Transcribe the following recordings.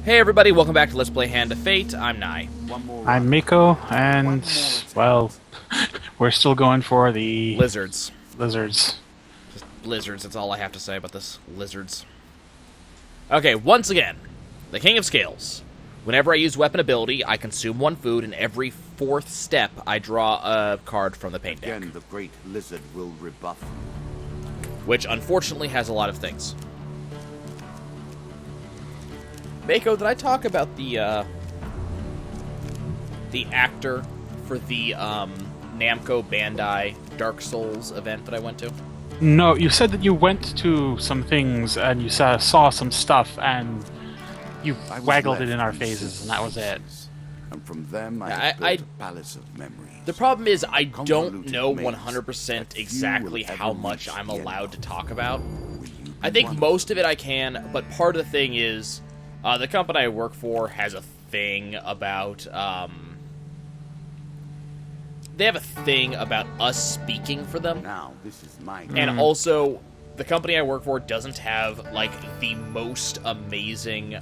Hey everybody, welcome back to Let's Play Hand of Fate. I'm Nai. I'm Miko, and, well, we're still going for the... Lizards. Lizards. Just lizards, that's all I have to say about this. Lizards. Okay, once again, the King of Scales. Whenever I use weapon ability, I consume one food, and every fourth step, I draw a card from the paint deck. Again, the great lizard will rebuff you. Which, unfortunately, has a lot of things. Mako, did I talk about the actor for the Namco Bandai Dark Souls event that I went to? No, you said that you went to some things, and you saw some stuff, and you waggled it in our faces, and that was it. And from them, I built a palace of memories. The problem is, I don't know 100% exactly how much I'm allowed to talk about. I think most of it I can, but part of the thing is, the company I work for has a thing about, they have a thing about us speaking for them. Now, this is my And also, the company I work for doesn't have, like, the most amazing,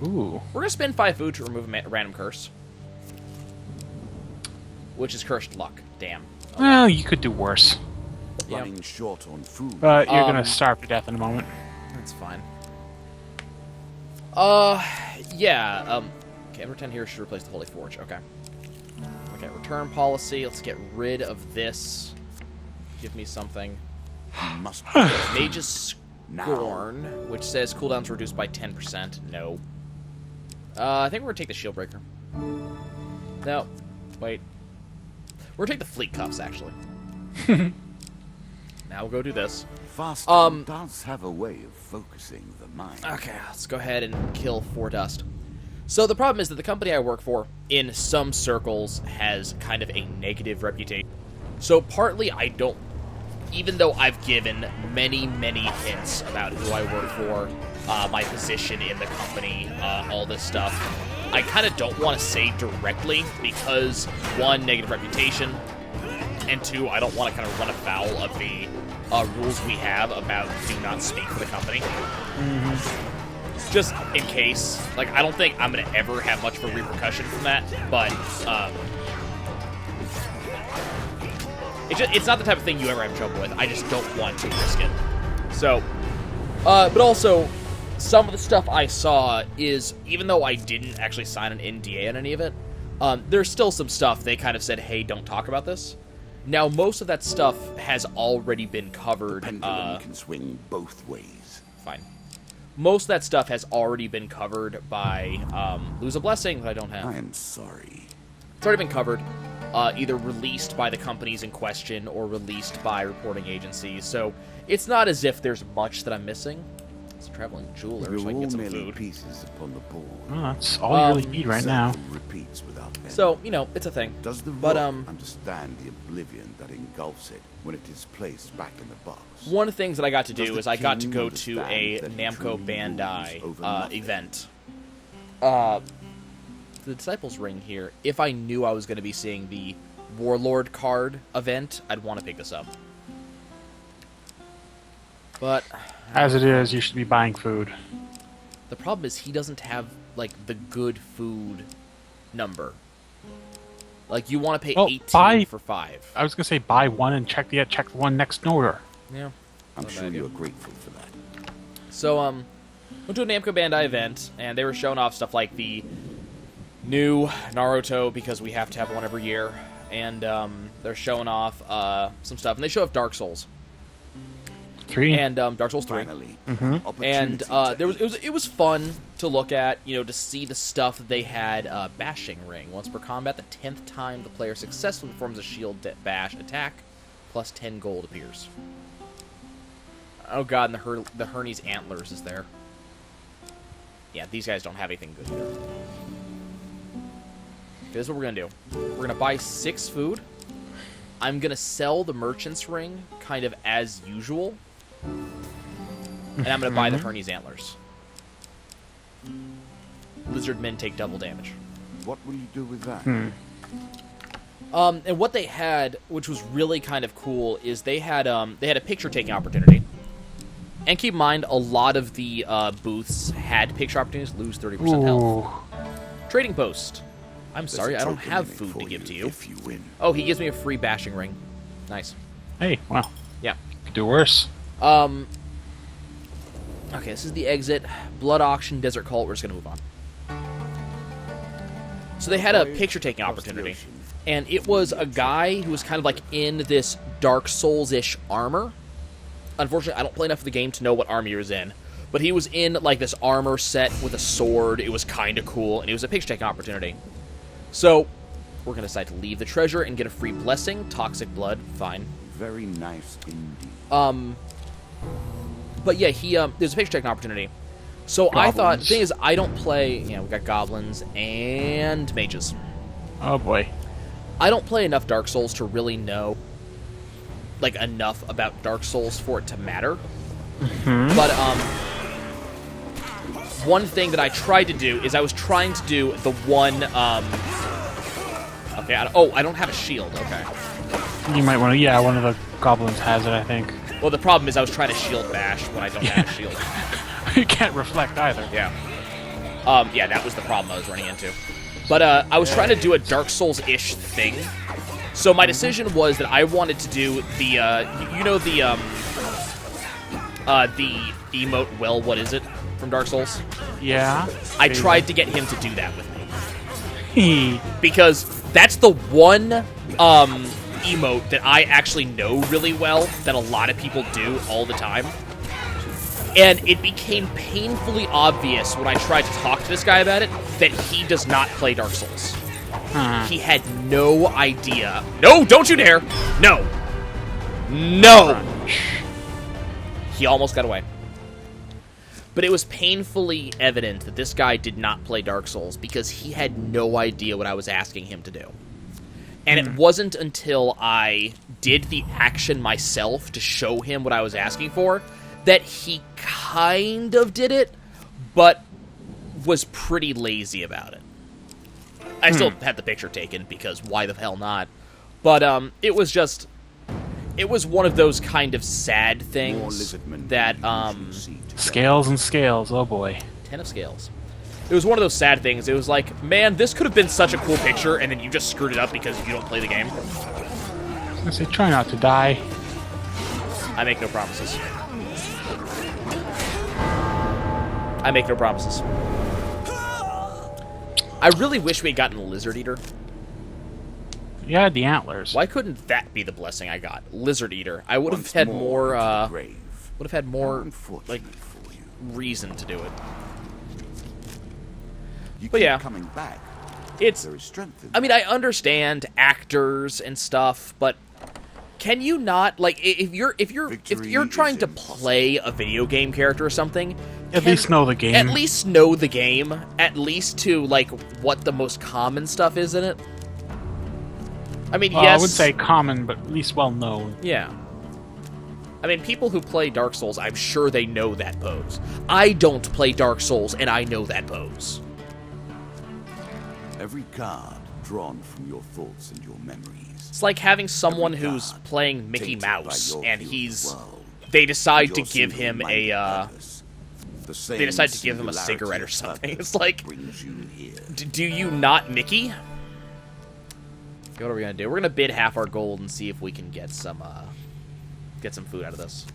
Ooh. We're gonna spend 5 food to remove a random curse. Which is cursed luck. Damn. Well, you could do worse. running short on food. But you're gonna starve to death in a moment. That's fine. Yeah, okay, every 10 here should replace the Holy Forge, okay. Okay, return policy, let's get rid of this. Give me something. Must Mage's Scorn, which says cooldowns reduced by 10%, no. I think we're gonna take the Shield Breaker. No, wait. We're gonna take the Fleet Cuffs, actually. Now we'll go do this. Fasting does have a way of focusing the mind. Okay, let's go ahead and kill 4 dust. So the problem is that the company I work for, in some circles, has kind of a negative reputation. So partly I don't, even though I've given many, many hints about who I work for, my position in the company, all this stuff, I kind of don't want to say directly because, 1, negative reputation, and 2, I don't want to kind of run afoul of the rules we have about do not speak for the company. Just in case. Like, I don't think I'm going to ever have much of a repercussion from that, but it's not the type of thing you ever have trouble with. I just don't want to risk it. So, but also, some of the stuff I saw is, even though I didn't actually sign an NDA on any of it, there's still some stuff they kind of said, hey, don't talk about this. Now, most of that stuff has already been covered. Pendulum can swing both ways. Fine. Most of that stuff has already been covered by Lose a Blessing that I don't have. I am sorry. It's already been covered, either released by the companies in question or released by reporting agencies. So it's not as if there's much that I'm missing. It's a traveling jeweler, so I can get some food. Pieces upon the board. Well, that's all you really need right now. Repeats without end. So, you know, it's a thing. Does the But, rock understand the oblivion that engulfs it when it is placed back in the box? One of the things that I got to Does do the is I got to king go to a understand that Namco true rules Bandai over nothing? event. The Disciples Ring here, if I knew I was going to be seeing the Warlord card event, I'd want to pick this up. But As it is, you should be buying food. the problem is he doesn't have, like, the good food number. Like, you want to pay Well, 18 for 5. I was gonna say buy one and check the one next door. Yeah. I'm Not a sure bad idea. you're grateful for that. So, went to a Namco Bandai event, and they were showing off stuff like the new Naruto, because we have to have one every year, and they're showing off some stuff, and they show off Dark Souls, 3. and Dark Souls 3, Finally, and opportunity it was fun to look at, you know, to see the stuff that they had. Bashing Ring. Once per combat, the 10th time the player successfully performs a shield bash attack, plus 10 gold appears. Oh god, and the Hermes Antlers is there. Yeah, these guys don't have anything good either. Here's what we're gonna do. We're gonna buy 6 food. I'm gonna sell the Merchant's Ring, kind of as usual. And I'm gonna buy the Hermes Antlers. Lizard men take double damage. What will you do with that? And what they had, which was really kind of cool, is they had a picture-taking opportunity. And keep in mind, a lot of the booths had picture opportunities, lose 30% health. Ooh. Trading post. I'm sorry, I don't have food to give to you. Oh, he gives me a free bashing ring. Nice. Hey, well. Yeah. Could do worse. Okay, this is the exit. Blood auction, desert cult. We're just gonna move on. So they had a picture-taking opportunity, and it was a guy who was kind of like in this Dark Souls-ish armor. Unfortunately, I don't play enough of the game to know what armor he was in, but he was in like this armor set with a sword. It was kind of cool, and it was a picture-taking opportunity. So we're gonna decide to leave the treasure and get a free blessing. Toxic blood, fine. Very nice indeed. But yeah, there's a picture-taking opportunity. So Goblins. I thought, the thing is, I don't play, we got goblins and mages. Oh boy. I don't play enough Dark Souls to really know, like, enough about Dark Souls for it to matter. Mm-hmm. But, one thing that I tried to do is I was trying to do the one, okay, I don't have a shield, okay. You might want to, yeah, one of the goblins has it, I think. Well, the problem is I was trying to shield bash when I don't have a shield. You can't reflect either. Yeah. Yeah, that was the problem I was running into. But, I was trying to do a Dark Souls-ish thing. So my decision was that I wanted to do the, the emote, well, what is it, from Dark Souls? Yeah. I tried to get him to do that with me. Because that's the one, emote that I actually know really well, that a lot of people do all the time. And it became painfully obvious when I tried to talk to this guy about it that he does not play Dark Souls. He had no idea. No, don't you dare! No! No! He almost got away. But it was painfully evident that this guy did not play Dark Souls because he had no idea what I was asking him to do. And it wasn't until I did the action myself to show him what I was asking for that he kind of did it, but was pretty lazy about it. I still had the picture taken, because why the hell not? But it was just... It was one of those kind of sad things that... Scales and scales, oh boy. 10 of scales. It was one of those sad things. It was like, man, this could have been such a cool picture, and then you just screwed it up because you don't play the game. I say, try not to die. I make no promises. I make no promises. I really wish we had gotten a Lizard Eater. You had the antlers. Why couldn't that be the blessing I got? Lizard Eater. I would have had more, like, reason to do it. But yeah, coming back. It's... There is strength in I mean, I understand actors and stuff, but can you not, like, if you're trying to play a video game character or something, At least know the game. At least know the game. At least to, like, what the most common stuff is in it. I mean, yes... I would say common, but at least well known. Yeah. I mean, people who play Dark Souls, I'm sure they know that pose. I don't play Dark Souls, and I know that pose. every card drawn from your thoughts and your memories. It's like having someone who's playing Mickey Mouse, and they decide to give him a, they decide to give him a cigarette or something. It's like, do you not Mickey? What are we gonna do? We're gonna bid half our gold and see if we can get some food out of this.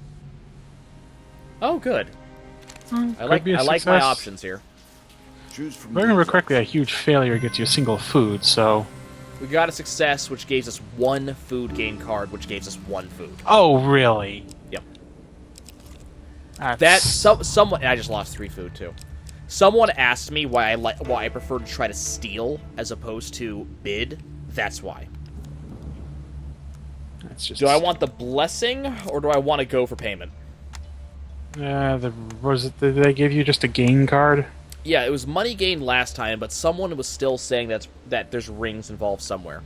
Oh, good. I like my options here. If I remember correctly, a huge failure gets you a single food, so... We got a success, which gave us one food gain card, which gave us one food. Oh, really? Yep. That's... Someone... I just lost 3 food, too. Someone asked me why I prefer to try to steal as opposed to bid. That's why. That's just... Do I want the blessing, or do I want to go for payment? Did they give you just a gain card? Yeah, it was money gained last time, but someone was still saying that there's rings involved somewhere.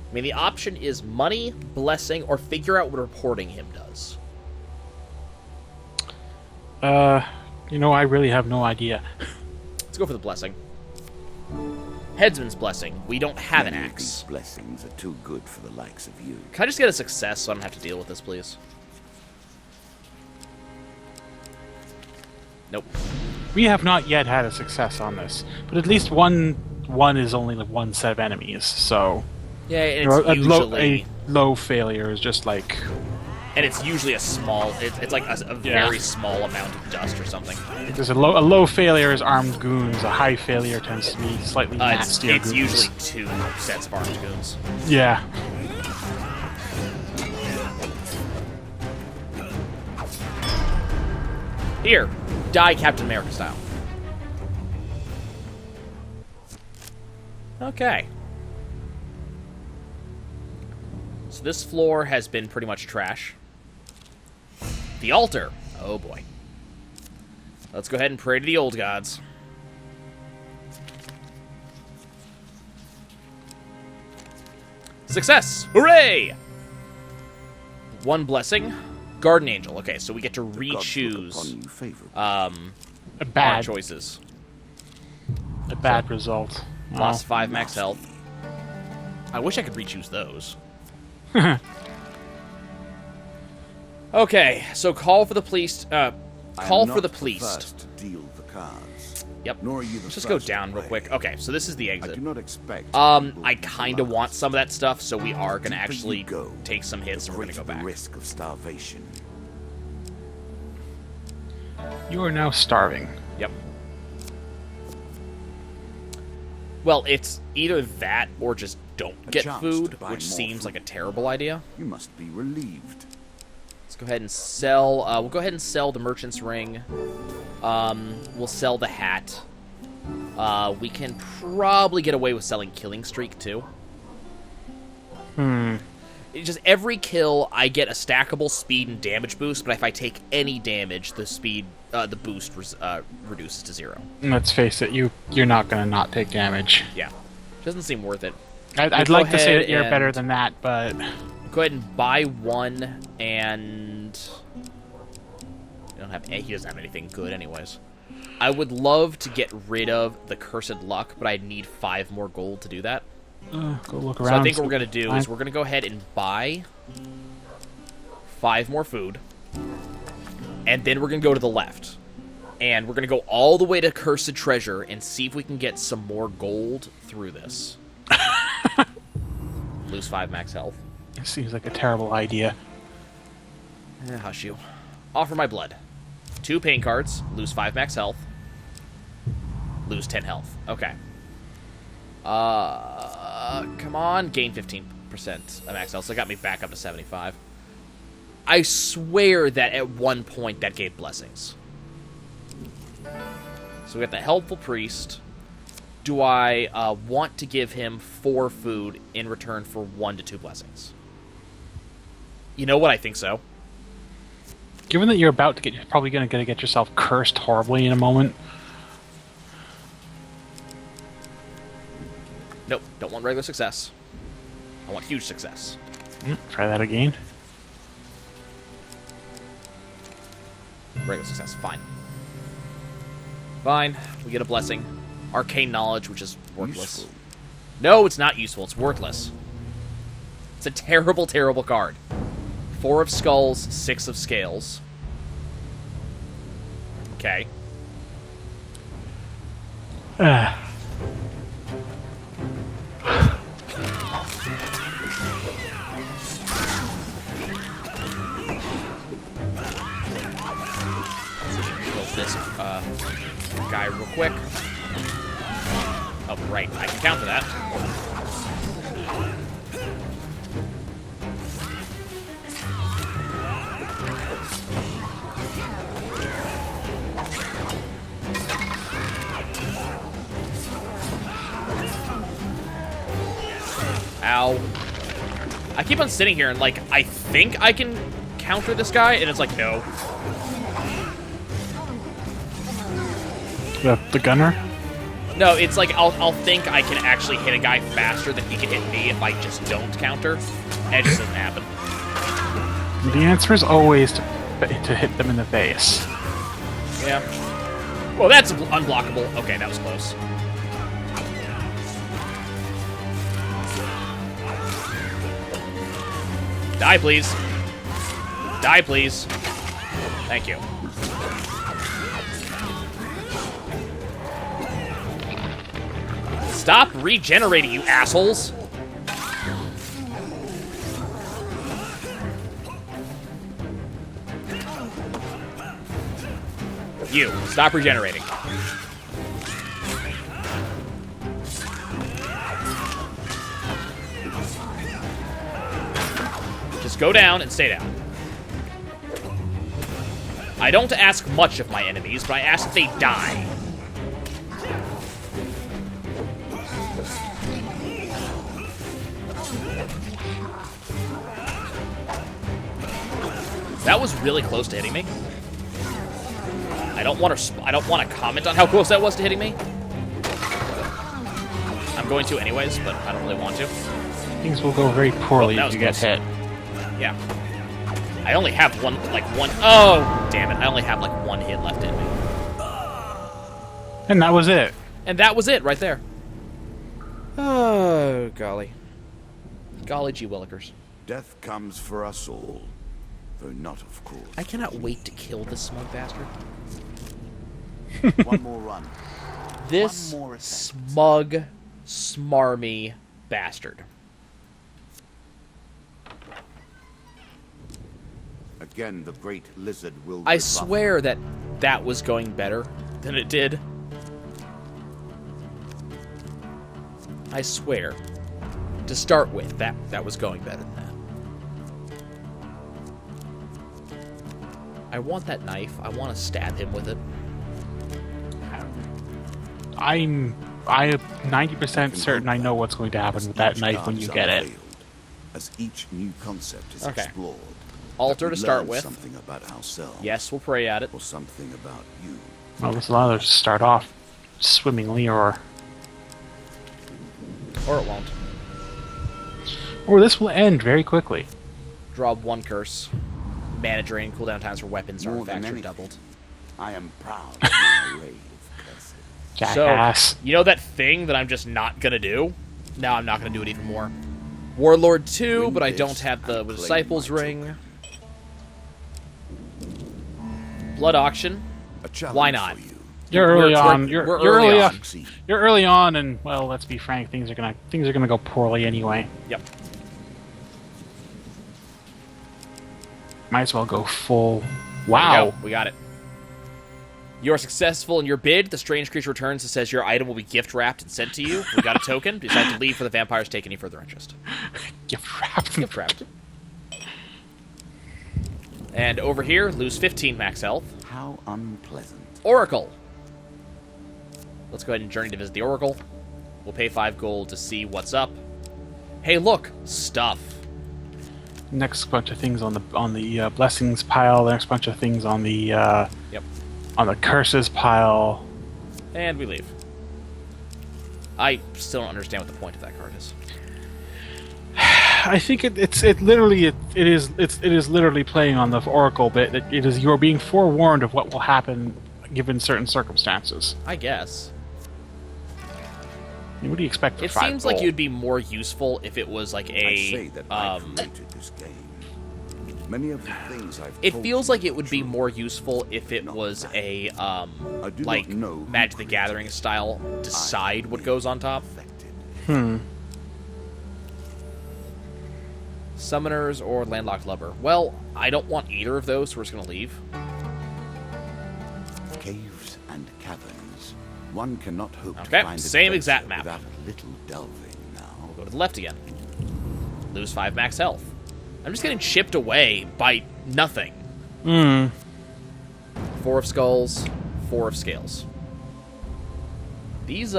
I mean, the option is money, blessing, or figure out what reporting him does. You know, I really have no idea. Let's go for the blessing. Headsman's Blessing. We don't have an Many of axe. these blessings are too good for the likes of you. Can I just get a success so I don't have to deal with this, please? Nope. We have not yet had a success on this, but at least one is only like one set of enemies, so Yeah, and you know, it's usually... a low failure is just like... And it's usually a small... It's like a very small amount of dust or something. There's a low failure is armed goons, a high failure tends to be slightly nastier It's goons. usually 2 sets of armed goons. Yeah. Here, die Captain America style. Okay. So this floor has been pretty much trash. The altar. Oh boy. Let's go ahead and pray to the old gods. Success! Hooray! 1 blessing. Garden Angel. Okay, so we get to re-choose A our bad choices. A bad result. Lost 5 max health. I wish I could re-choose those. Okay, so call for the police. Call for the police. Deal the cards. Yep. Nor are you the Let's just go first to down real play. quick. Okay, so this is the I exit. do not expect. I kind of want some of that stuff, so we are gonna Deeper actually you go, take some hits, and we're gonna go the back. risk of starvation. You are now starving. Yep. Well, it's either that or just don't A get chance food, to buy which more seems food. like a terrible idea. You must be relieved. Let's go ahead and sell. We'll go ahead and sell the merchant's ring. We'll sell the hat. We can probably get away with selling Killing Streak too. It's just every kill, I get a stackable speed and damage boost, but if I take any damage, the speed, the boost reduces to 0. Let's face it, you're not gonna not take damage. Yeah, doesn't seem worth it. I'd go like to say ahead that you're and- better than that, but Go ahead and buy 1, and he doesn't have anything good, anyways. I would love to get rid of the Cursed Luck, but I'd need 5 more gold to do that. go look around. So I think what we're going to do is we're going to go ahead and buy 5 more food, and then we're going to go to the left. And we're going to go all the way to Cursed Treasure and see if we can get some more gold through this. Lose 5 max health. It seems like a terrible idea. Hush you. Offer my blood. 2 pain cards, lose 5 max health, lose 10 health. Okay. Come on, gain 15% of max health, so it got me back up to 75. I swear that at one point that gave blessings. So we got the Helpful Priest. Do I want to give him 4 food in return for 1 to 2 blessings? You know what? I think so. Given that you're about to get, you're probably gonna get yourself cursed horribly in a moment. Nope, don't want regular success. I want huge success. Try that again. Regular success, fine. Fine, we get a blessing. Arcane Knowledge, which is worthless. Useful. No, it's not useful, it's worthless. It's a terrible, terrible card. 4 of Skulls, 6 of Scales. Okay. Kill this guy real quick. Oh, right, I can counter that. Ow. I keep on sitting here and, like, I think I can counter this guy, and it's like, no. The gunner? No, it's like, I'll think I can actually hit a guy faster than he can hit me if I just don't counter. And it just doesn't happen. The answer is always to hit them in the face. Yeah. Well, that's unblockable. Okay, that was close. Die, please. Die, please. Thank you. Stop regenerating, you assholes. You, stop regenerating. Just go down and stay down. I don't ask much of my enemies, but I ask that they die. That was really close to hitting me. I don't want to comment on how close that was to hitting me. I'm going to anyways, but I don't really want to. Things will go very poorly if you get hit. Yeah. I only have one. Oh, damn it. I only have, like, one hit left in me. And that was it. And that was it right there. Oh, golly. Golly gee willikers. Death comes for us all, though not, of course. I cannot wait to kill this smug bastard. One more run. This One more smug, smarmy bastard. Again, the great lizard will. I swear that that was going better than it did. I swear. To start with, that was going better than that. I want that knife. I want to stab him with it. I'm 90% certain I know what's going to happen with that knife when you get it. As each new concept is Okay. explored. Altar to start learn with. Something about ourselves. Yes, we'll pray at it. Or something about you. Well, this allows us to start off swimmingly, or Or it won't. this will end very quickly. Draw one curse. Mana drain, cooldown times for weapons or More than artifacts are anything, doubled. I am proud of my array of curses. Jackass. So, you know that thing that I'm just not gonna do? Now I'm not gonna do it even more. Warlord 2, Win but I this don't have the and claim Disciples my Ring. Blood Auction. A challenge Why not? for you. You're early We're on. You're early early on. on. You're early on, and well, let's be frank, things are gonna go poorly anyway. Yep. Might as well go full. There Wow. we go. We got it. You are successful in your bid. The strange creature returns and says your item will be gift wrapped and sent to you. We got a token. Decide to leave for the vampires take any further interest. Gift wrapped. Gift wrapped. And over here, lose 15 max health. How unpleasant. Oracle. Let's go ahead and journey to visit the Oracle. We'll pay 5 gold to see what's up. Hey, look, stuff. Next bunch of things on the blessings pile. Next bunch of things on the Yep. on the curses pile. And we leave. I still don't understand what the point of that card is. I think it is literally playing on the Oracle bit. That it is, you're being forewarned of what will happen given certain circumstances. I guess. I mean, what do you expect? For It 5 seems like gold? you'd be more useful if it was like I say a that I created this game. Many of the things I've it told feels you like it would be are true. more useful if it Not was that. a I do like not know who Magic the created Gathering it. style decide I what goes on top. affected. Summoners or Landlocked Lubber. Well, I don't want either of those, so we're just gonna leave. Caves and caverns. One cannot hope Okay, to find same adventure exact map. without a little delving now. Go to the left again. Lose 5 max health. I'm just getting chipped away by nothing. 4 of skulls, 4 of scales. These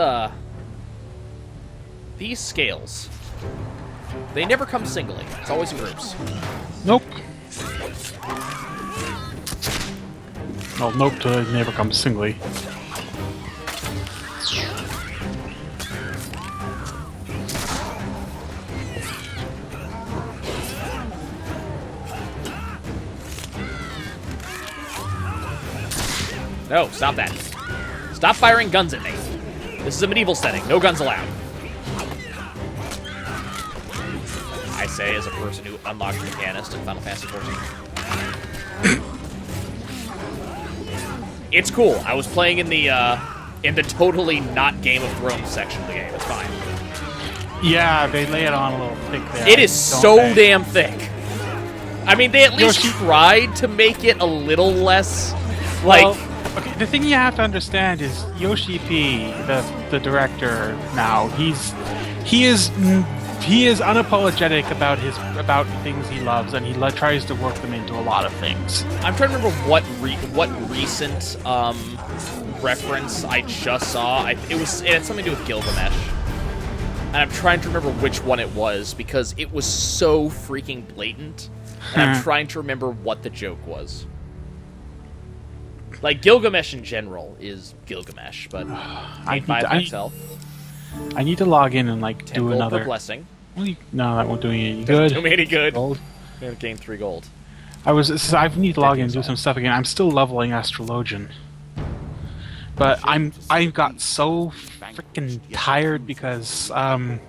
scales, they never come singly. It's always in groups. Nope. Well, nope to never comes singly. No, stop that. Stop firing guns at me. This is a medieval setting. No guns allowed. I say as a person who unlocked Mechanist in Final Fantasy XIV. It's cool. I was playing in the totally not Game of Thrones section of the game. It's fine. Yeah, they lay it on a little thick there. It is so damn thick. I mean, they at least tried to make it a little less, like... Well, okay, the thing you have to understand is Yoshi P, the director now, he is unapologetic about things he loves, and he tries to work them into a lot of things. I'm trying to remember what recent reference I just saw. It had something to do with Gilgamesh, and I'm trying to remember which one it was because it was so freaking blatant, and I'm trying to remember what the joke was. Like, Gilgamesh in general is Gilgamesh, but made by himself. I need to log in and like do another blessing. No, that won't do me any good. Doesn't do me any good. Gold. I'm gonna gain 3 gold. I need to log in and do some stuff again. I'm still leveling Astrologian, but I got so freaking tired because I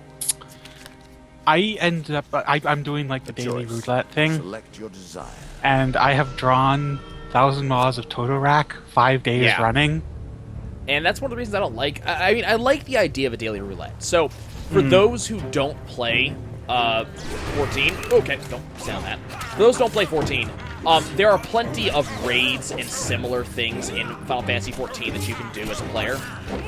ended up I'm doing like the daily roulette thing, Select your desire. and I have drawn 1,000 Maws of Totorak 5 days running. And that's one of the reasons I don't like... I mean, I like the idea of a daily roulette. So, for those who don't play 14... Okay, don't sound that. For those who don't play 14, there are plenty of raids and similar things in Final Fantasy XIV that you can do as a player.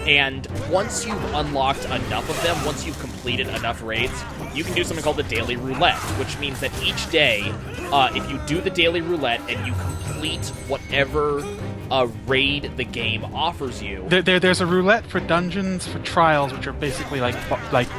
And once you've unlocked enough of them, once you've completed enough raids, you can do something called the daily roulette, which means that each day, if you do the daily roulette and you complete whatever... raid the game offers you. There's a roulette for dungeons, for trials, which are basically like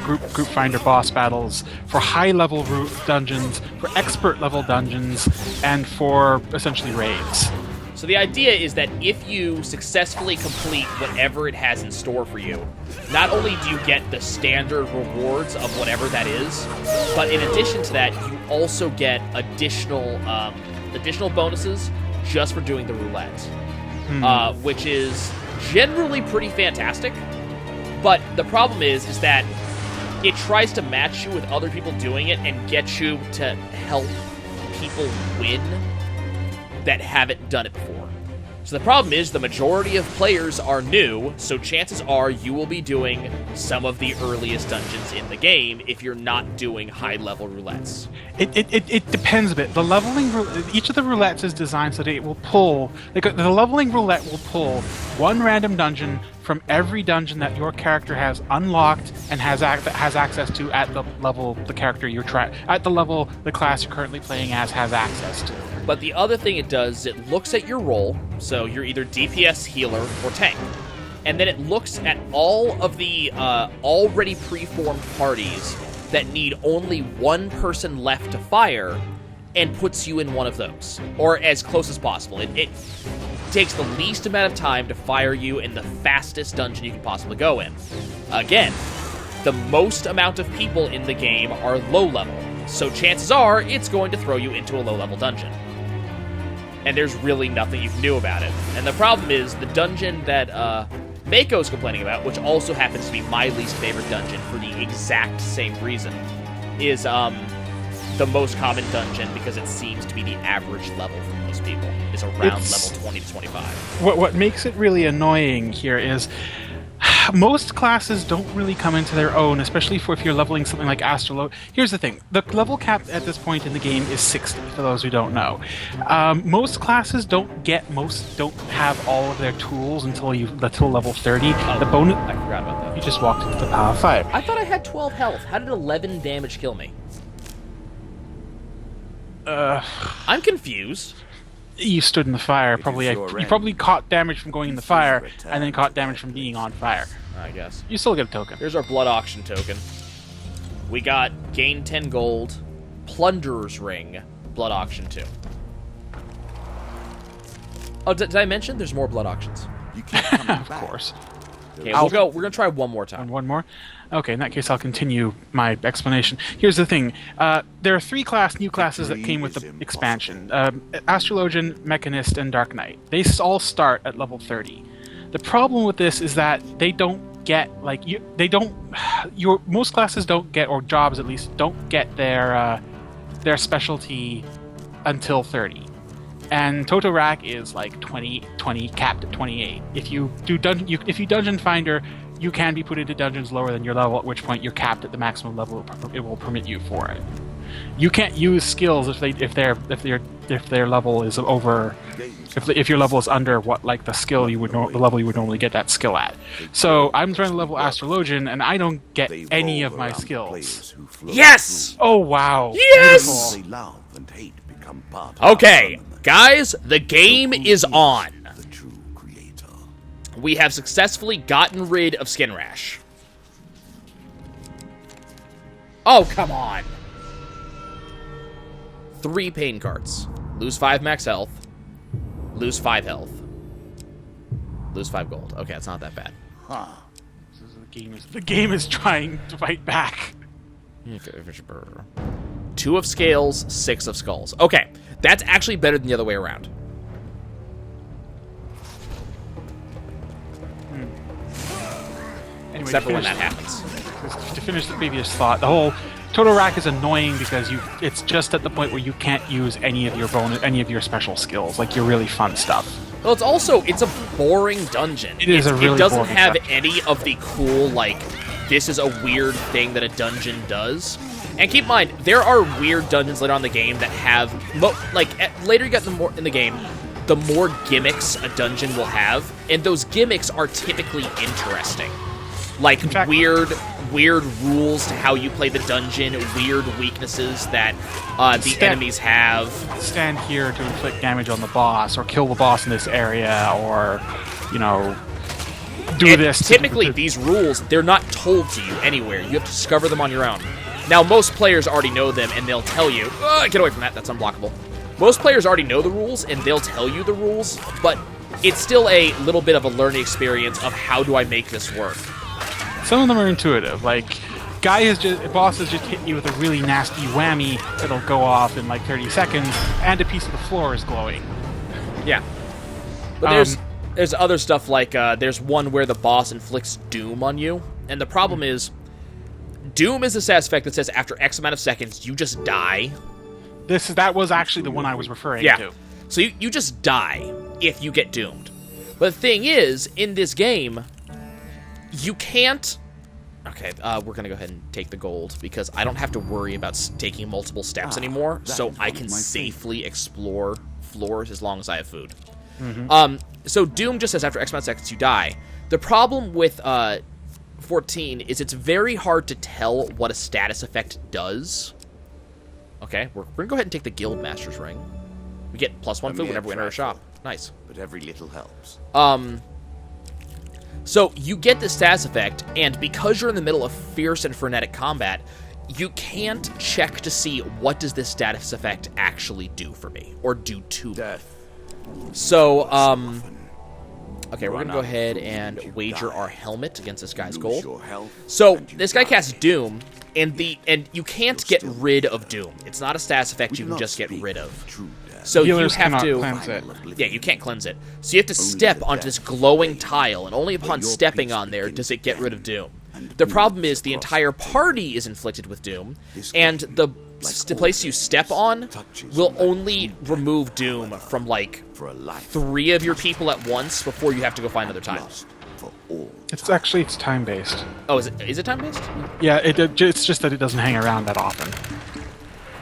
group finder boss battles, for high level dungeons, for expert level dungeons, and for essentially raids. So the idea is that if you successfully complete whatever it has in store for you, not only do you get the standard rewards of whatever that is, but in addition to that, you also get additional bonuses just for doing the roulette. Which is generally pretty fantastic, but the problem is that it tries to match you with other people doing it and get you to help people win that haven't done it before. So the problem is the majority of players are new, so chances are you will be doing some of the earliest dungeons in the game if you're not doing high-level roulettes. It depends a bit. The leveling each of the roulettes is designed so that it will pull... Like, the leveling roulette will pull one random dungeon from every dungeon that your character has unlocked and has access to at the level the character at the level the class you're currently playing as has access to. But the other thing it does is it looks at your role, so you're either DPS, healer, or tank. And then it looks at all of the already preformed parties that need only one person left to fire and puts you in one of those, or as close as possible. It takes the least amount of time to fire you in the fastest dungeon you can possibly go in. Again, the most amount of people in the game are low level, so chances are it's going to throw you into a low level dungeon. And there's really nothing you can do about it. And the problem is, the dungeon that Mako's complaining about, which also happens to be my least favorite dungeon for the exact same reason, is the most common dungeon because it seems to be the average level for most people, is around level 20 to 25. What makes it really annoying here is most classes don't really come into their own, especially if you're leveling something like Astrologian. Here's the thing. The level cap at this point in the game is 60, for those who don't know. Most classes don't have all of their tools until level 30. Oh, the bonus... I forgot about that. You just walked into the Power 5. I thought I had 12 health. How did 11 damage kill me? I'm confused. You stood in the fire. You probably caught damage from going in the fire, and then caught damage from being on fire. I guess. You still get a token. Here's our blood auction token. We got gain 10 gold, plunderer's ring, blood auction 2. Oh, did I mention there's more blood auctions? You keep coming Of back. course. Okay, we'll go. We're gonna try one more time. One more? Okay, in that case, I'll continue my explanation. Here's the thing. There are 3 new classes that came with the expansion. Astrologian, Mechanist, and Dark Knight. They all start at level 30. The problem with this is that they don't get, most classes don't get, or jobs at least, don't get their their specialty until 30. And Toto Rack is like 20, capped at 28. If you do if you dungeon finder, you can be put into dungeons lower than your level, at which point you're capped at the maximum level it will permit you for it. You can't use skills if their level is over, if your level is under what like the skill you would the level you would normally get that skill at. So I'm trying to level Astrologian and I don't get any of my skills. Yes! Oh wow! Yes! Beautiful. They love and hate become part of Okay, the guys, the game is on. The true creator. We have successfully gotten rid of Skin Rash. Oh, come on. 3 pain cards. Lose 5 max health. Lose 5 health. Lose 5 gold. Okay, it's not that bad. Huh. The game is trying to fight back. Okay, 2 of scales, 6 of skulls. Okay, that's actually better than the other way around. Anyway, Except for when that happens. To finish the previous thought, the whole Total Rack is annoying because it's just at the point where you can't use any of your special skills, like your really fun stuff. Well, it's a boring dungeon. It is a really It doesn't boring have dungeon. any of the cool, like, this is a weird thing that a dungeon does. And keep in mind, there are weird dungeons later on in the game that have, later you get in the game, the more gimmicks a dungeon will have, and those gimmicks are typically interesting. Like, fact- weird rules to how you play the dungeon, weird weaknesses that the enemies have. Stand here to inflict damage on the boss, or kill the boss in this area, or, do And this. typically, these rules, they're not told to you anywhere. You have to discover them on your own. Now, most players already know them, and they'll tell you, get away from that, that's unblockable. Most players already know the rules, and they'll tell you the rules, but it's still a little bit of a learning experience of how do I make this work. Some of them are intuitive, like boss has just hit you with a really nasty whammy that'll go off in like 30 seconds, and a piece of the floor is glowing. Yeah. But there's other stuff like, there's one where the boss inflicts doom on you, and the problem is, doom is a status effect that says after X amount of seconds, you just die. That was actually the one I was referring to. So you just die if you get doomed. But the thing is, in this game, you can't... Okay, we're going to go ahead and take the gold, because I don't have to worry about taking multiple steps anymore, so I can safely explore floors as long as I have food. So Doom just says after X amount of seconds you die. The problem with 14 is it's very hard to tell what a status effect does. Okay, we're going to go ahead and take the Guildmaster's Ring. We get +1 food whenever we enter a shop. Nice. But every little helps. So you get the status effect, and because you're in the middle of fierce and frenetic combat, you can't check to see what does this status effect actually do for me, or do to me. Death. So, okay, we're gonna go ahead and wager our helmet against this guy's gold. So, this guy casts Doom, and you can't get rid of Doom. It's not a status effect you can just get rid of. So you Healers have cannot to... cleanse it. Yeah, you can't cleanse it. So you have to step onto this glowing tile, and only upon stepping on there does it get rid of Doom. The problem is the entire party is inflicted with Doom, and the place you step on will only remove Doom from, like, 3 of your people at once before you have to go find another tile. It's time-based. Oh, is it time-based? Yeah, it's just that it doesn't hang around that often.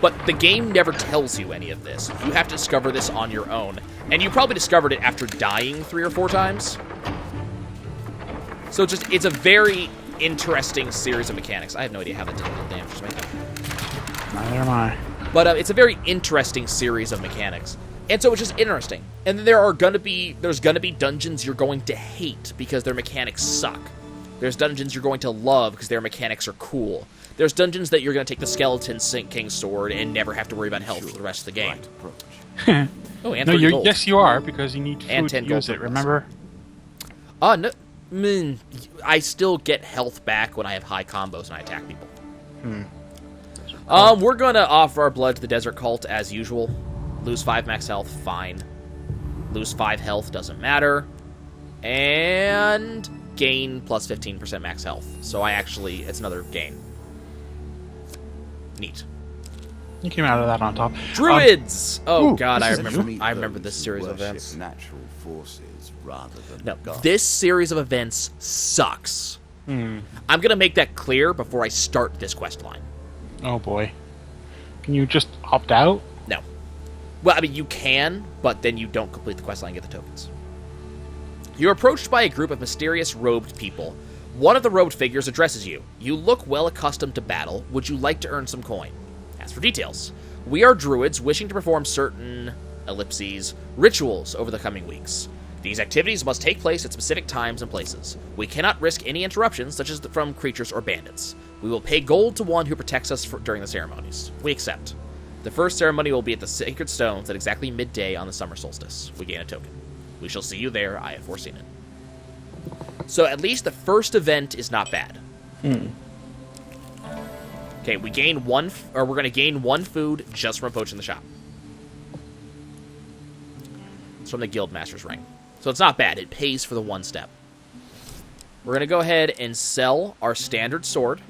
But the game never tells you any of this. You have to discover this on your own. And you probably discovered it after dying 3 or 4 times. So it's a very interesting series of mechanics. I have no idea how that did the damage to me. Neither am I. But it's a very interesting series of mechanics. And so it's just interesting. And then there's gonna be dungeons you're going to hate because their mechanics suck. There's dungeons you're going to love because their mechanics are cool. There's dungeons that you're going to take the Skeleton King's Sword and never have to worry about health for the rest of the game. Oh, and No, 30 gold. yes, you are, because you need And food 10 to gold use per it, remember? No, I still get health back when I have high combos and I attack people. We're going to offer our blood to the Desert Cult as usual. Lose 5 max health, fine. Lose 5 health, doesn't matter. And gain plus 15% max health. So it's another gain. Neat. You came out of that on top. Druids! ooh, God, I this is remember this series of events. Natural forces rather than No, gods. this series of events sucks. Hmm. I'm going to make that clear before I start this quest line. Oh boy. Can you just opt out? No. Well, I mean, you can, but then you don't complete the quest line and get the tokens. You're approached by a group of mysterious robed people. One of the robed figures addresses you. You look well accustomed to battle. Would you like to earn some coin? Ask for details. We are druids wishing to perform certain ellipses rituals over the coming weeks. These activities must take place at specific times and places. We cannot risk any interruptions, such as from creatures or bandits. We will pay gold to one who protects us during the ceremonies. We accept. The first ceremony will be at the Sacred Stones at exactly midday on the summer solstice. We gain a token. We shall see you there. I have foreseen it. So at least the first event is not bad. Okay, we gain we're going to gain one food just from approaching the shop. It's from the Guildmaster's Ring. So it's not bad. It pays for the one step. We're going to go ahead and sell our standard sword.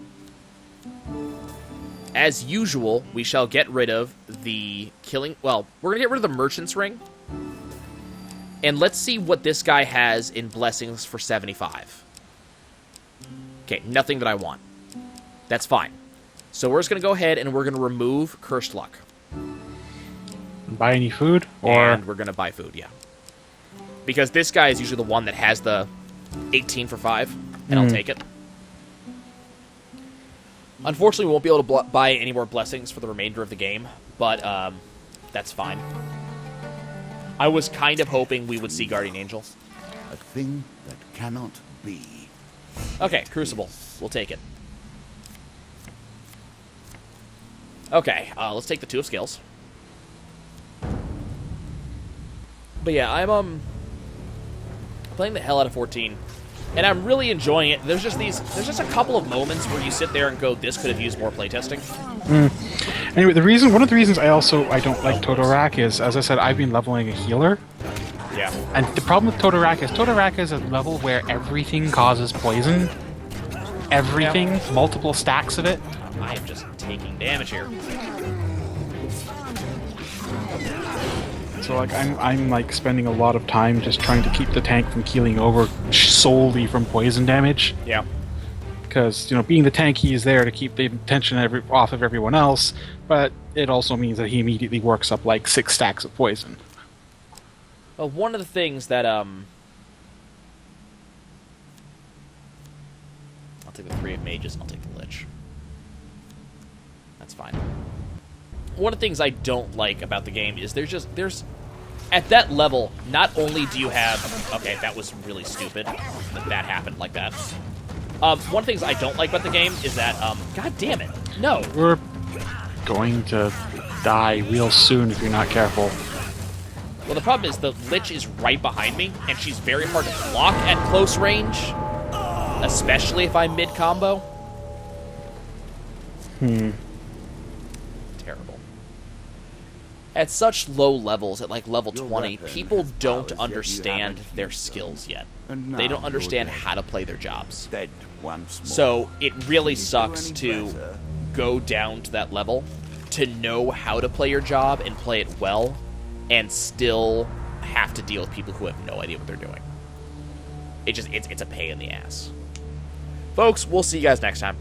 As usual, we shall get rid of the killing... Well, we're going to get rid of the Merchant's Ring. And let's see what this guy has in blessings for 75. Okay, nothing that I want. That's fine. So we're just going to go ahead and we're going to remove Cursed Luck. Buy any food? Or And we're going to buy food, yeah. Because this guy is usually the one that has the 18 for 5, and I'll take it. Unfortunately, we won't be able to buy any more blessings for the remainder of the game, but that's fine. I was kind of hoping we would see Guardian Angel. A thing that cannot be. Okay, Crucible. We'll take it. Okay, let's take the 2 of Scales. But yeah, I'm playing the hell out of 14, and I'm really enjoying it. There's just a couple of moments where you sit there and go, this could have used more playtesting. Anyway, one of the reasons I don't like Totorak is, as I said, I've been leveling a healer. Yeah. And the problem with Totorak is a level where everything causes poison. Everything, multiple stacks of it. I am just taking damage here. So like I'm like spending a lot of time just trying to keep the tank from keeling over solely from poison damage. Yeah. Because, being the tank, he is there to keep the attention off of everyone else, but it also means that he immediately works up like 6 stacks of poison. Well, one of the things that I'll take the 3 of Mages, and I'll take the Lich. That's fine. One of the things I don't like about the game is there's at that level, not only do you have... Okay, that was really stupid that happened like that. One of the things I don't like about the game is that, God damn it, no. We're going to die real soon if you're not careful. Well, the problem is the Lich is right behind me, and she's very hard to block at close range, especially if I'm mid-combo. Terrible. At such low levels, at like level 20, people don't understand their skills yet. They don't understand how to play their jobs. Dead once more. So it really sucks to go down to that level, to know how to play your job and play it well, and still have to deal with people who have no idea what they're doing. It's a pain in the ass. Folks, we'll see you guys next time.